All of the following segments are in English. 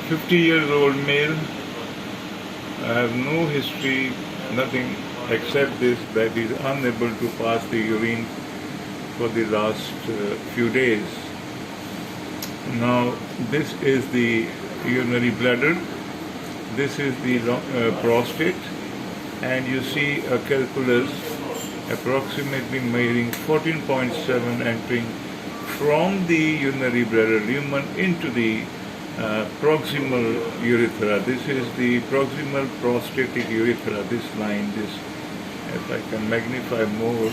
50 years old male. I have no history, nothing except this, that is unable to pass the urine for the last few days. Now this is the urinary bladder, this is the prostate, and you see a calculus approximately measuring 14.7 entering from the urinary bladder lumen into the proximal urethra. This is the proximal prostatic urethra, this line, this, if I can magnify more.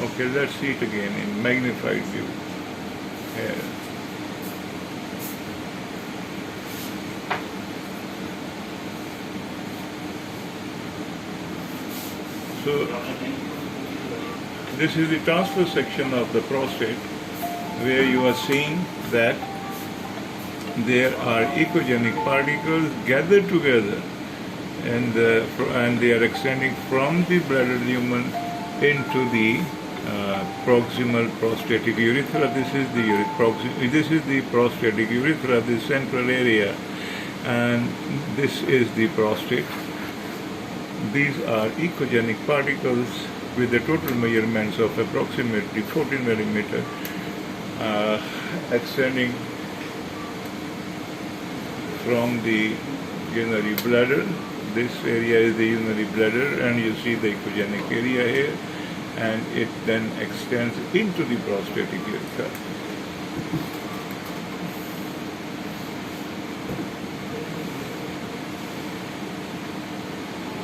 Okay, let's see it again in magnified view. Here. So, this is the transverse section of the prostate, where you are seeing that there are echogenic particles gathered together, and they are extending from the bladder lumen into the proximal prostatic urethra. This is the prostatic urethra, the central area, and this is the prostate. These are echogenic particles with the total measurements of approximately 14 millimeter, extending from the urinary bladder. This area is the urinary bladder, and you see the echogenic area here, and it then extends into the prostatic urethra.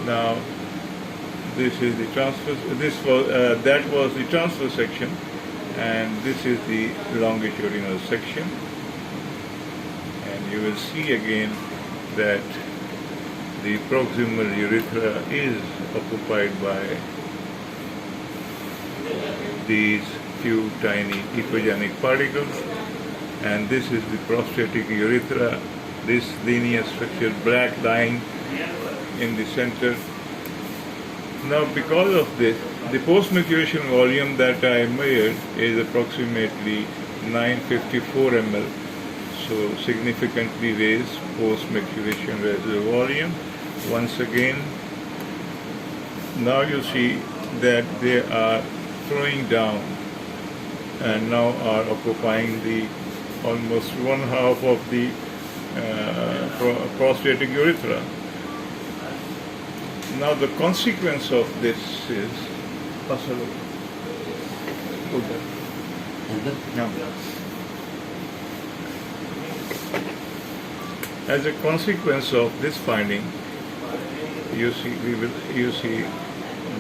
Now, this is the transverse. That was the transverse section, and this is the longitudinal section. And you will see again that the proximal urethra is occupied by these few tiny echogenic particles, and this is the prostatic urethra, this linear structure, black line in the center. Now, because of this, the post-maturation volume that I measured is approximately 954 ml, so significantly raised post-maturation residual volume. Once again, now you see that they are flowing down and now are occupying the almost one half of the prostatic urethra. Now the consequence of this is as a consequence of this finding, you see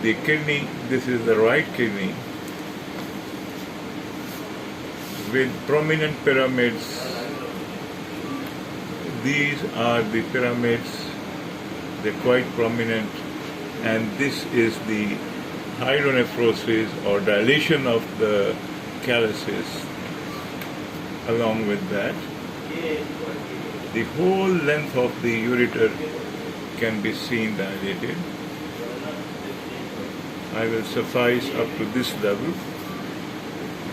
the kidney. This is the right kidney with prominent pyramids. These are the pyramids, they're quite prominent, and this is the hydronephrosis or dilation of the calyces. Along with that, the whole length of the ureter can be seen dilated. I will suffice up to this level.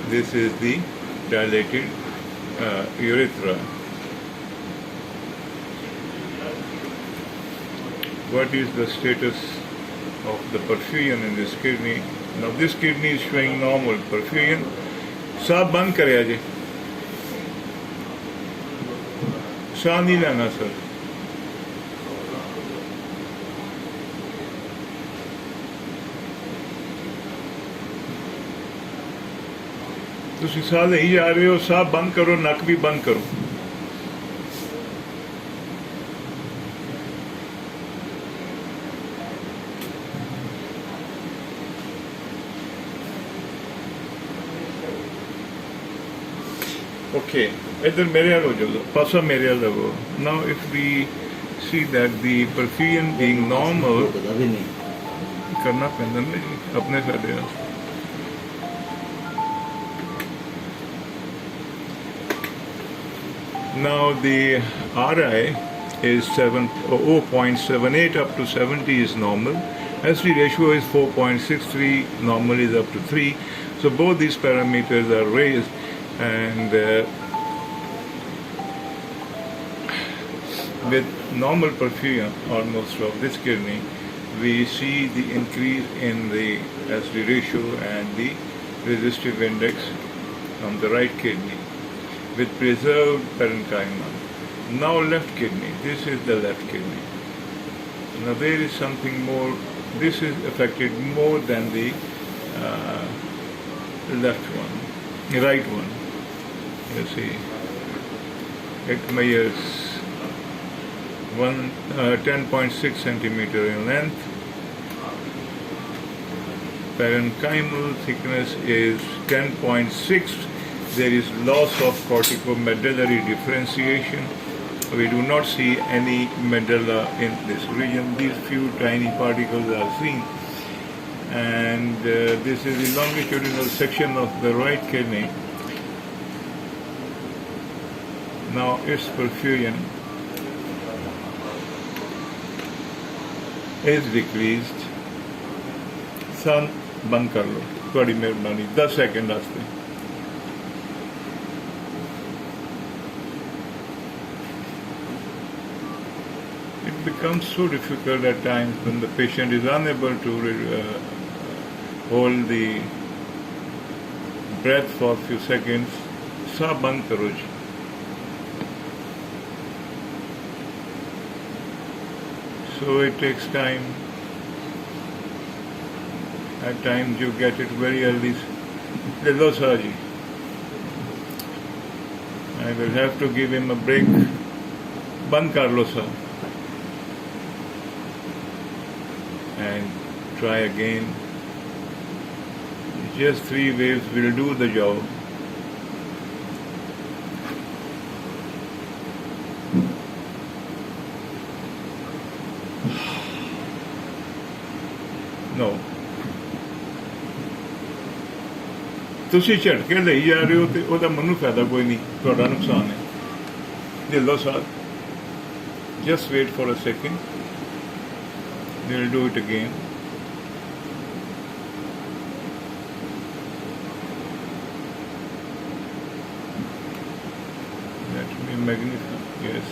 This is the dilated urethra. What is the status of the perfusion in this kidney? Now this kidney is showing normal perfusion. Saab band kare aaj. Saah nahi lena sir. ਤੁਸੀਂ ਸਾਹ ਲਈ ਜਾ ਰਹੇ ਹੋ, ਸਾਹ ਬੰਦ ਕਰੋ, ਨੱਕ ਵੀ ਬੰਦ ਕਰੋ। Okay, ਇੱਧਰ ਮੇਰੇ ਵੱਲ ਹੋ ਜਾਓ, ਪਾਸਾ ਮੇਰੇ ਵੱਲ ਲਵੋ। Now if we see that the perfusion being normal, ਕਰਨਾ ਪੈਂਦਾ ਨਾ ਜੀ ਆਪਣੇ ਸਾਡੇ ਵਾਸਤੇ। Now the RI is 0.78 up to 70 is normal, SD ratio is 4.63, normal is up to 3. So both these parameters are raised, and with normal perfusion almost of this kidney, we see the increase in the SD ratio and the resistive index on the right kidney with preserved parenchyma. Now left kidney, this is the left kidney. Now there is something more, this is affected more than the left one, the right one. You see, it measures 10.6 centimeter in length. Parenchymal thickness is 10.6. There is loss of corticomedullary differentiation. We do not see any medulla in this region. These few tiny particles are seen. And this is the longitudinal section of the right kidney. Now its perfusion is decreased. Sun बंद कर लो, थोड़ी मेहरबानी 10 second वास्ते. It becomes so difficult at times when the patient is unable to hold the breath for a few seconds. सा बंद करो जी. So it takes time. At times you get it very early. Hello, Saji. I will have to give him a break. Band kar lo, sir. And try again. Just 3 waves will do the job. No. ਤੁਸੀਂ ਝਟਕੇ ਲਈ ਜਾ ਰਹੇ ਹੋ ਤੇ ਉਹਦਾ ਮੈਨੂੰ ਫਾਇਦਾ ਕੋਈ ਨਹੀਂ, ਤੁਹਾਡਾ ਨੁਕਸਾਨ ਹੈ. ਢਿੱਲੋਂ ਸਾਹਿਬ, just wait for a second. We'll do it again. Let me magnify. Yes.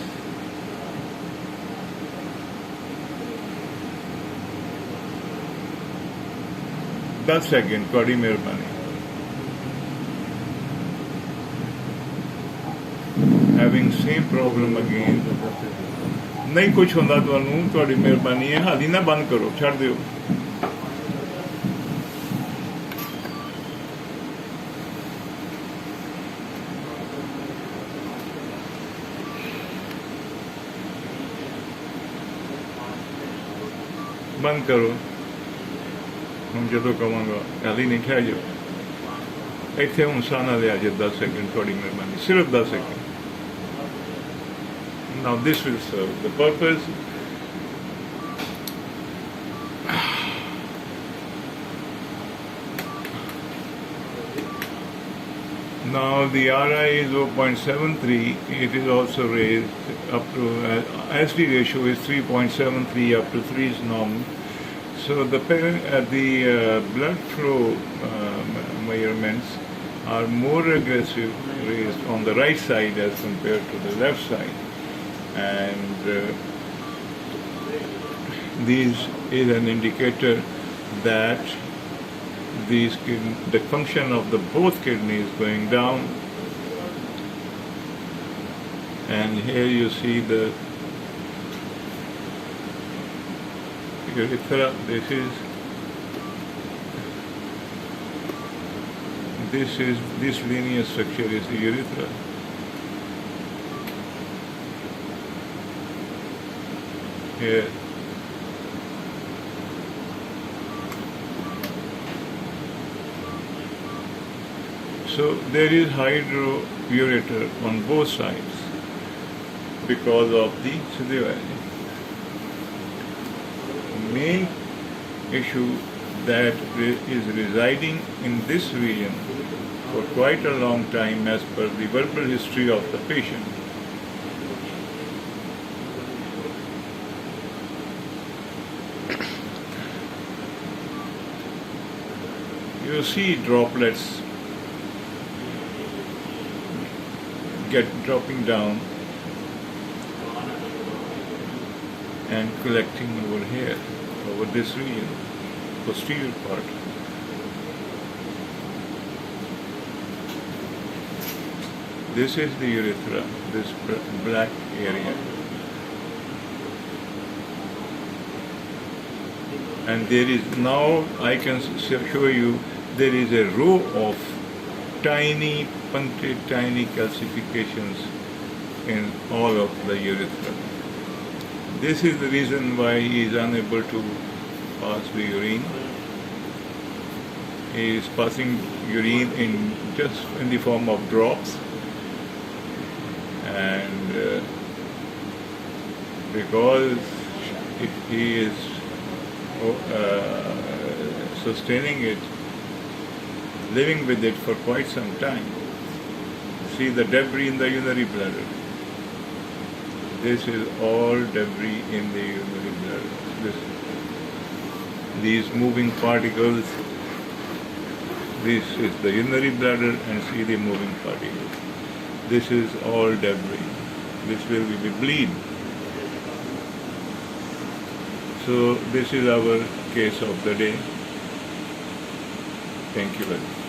दस सेकेंड थोड़ी मेहरबानी. Having same problem again. नहीं कुछ होंदा तुहानू, थोड़ी मेहरबानी है, हाली ना बंद करो, छड़ दियो. बंद करो. हम जो कहांगा हाली नहीं ठहर जाओ. इतने हूँ साना लिया जे 10 सेकंड थोड़ी मेहरबानी, सिर्फ 10 second. Now this will serve the purpose. Now the RI is 0.73. It is also raised up to SD ratio is 3.73 up to 3 is normal. So the blood flow measurements are more aggressive raised on the right side as compared to the left side. And this is an indicator that the function of the both kidneys going down. And here you see the urethra. This linear structure is the urethra. Here. So there is hydroureter on both sides because of the severity. Main issue that is residing in this region for quite a long time as per the verbal history of the patient. you see droplets dropping down and collecting over here, over this region, posterior part. This is the urethra, this black area. And there is now, I can show you, there is a row of tiny, punctured, tiny calcifications in all of the urethra. This is the reason why he is unable to pass the urine. He is passing urine just in the form of drops, and because he is sustaining it, living with it for quite some time. See the debris in the urinary bladder. This is all debris in the urinary bladder. These moving particles, this is the urinary bladder, and see the moving particles. This is all debris. This will be bleed. So this is our case of the day. Thank you very much.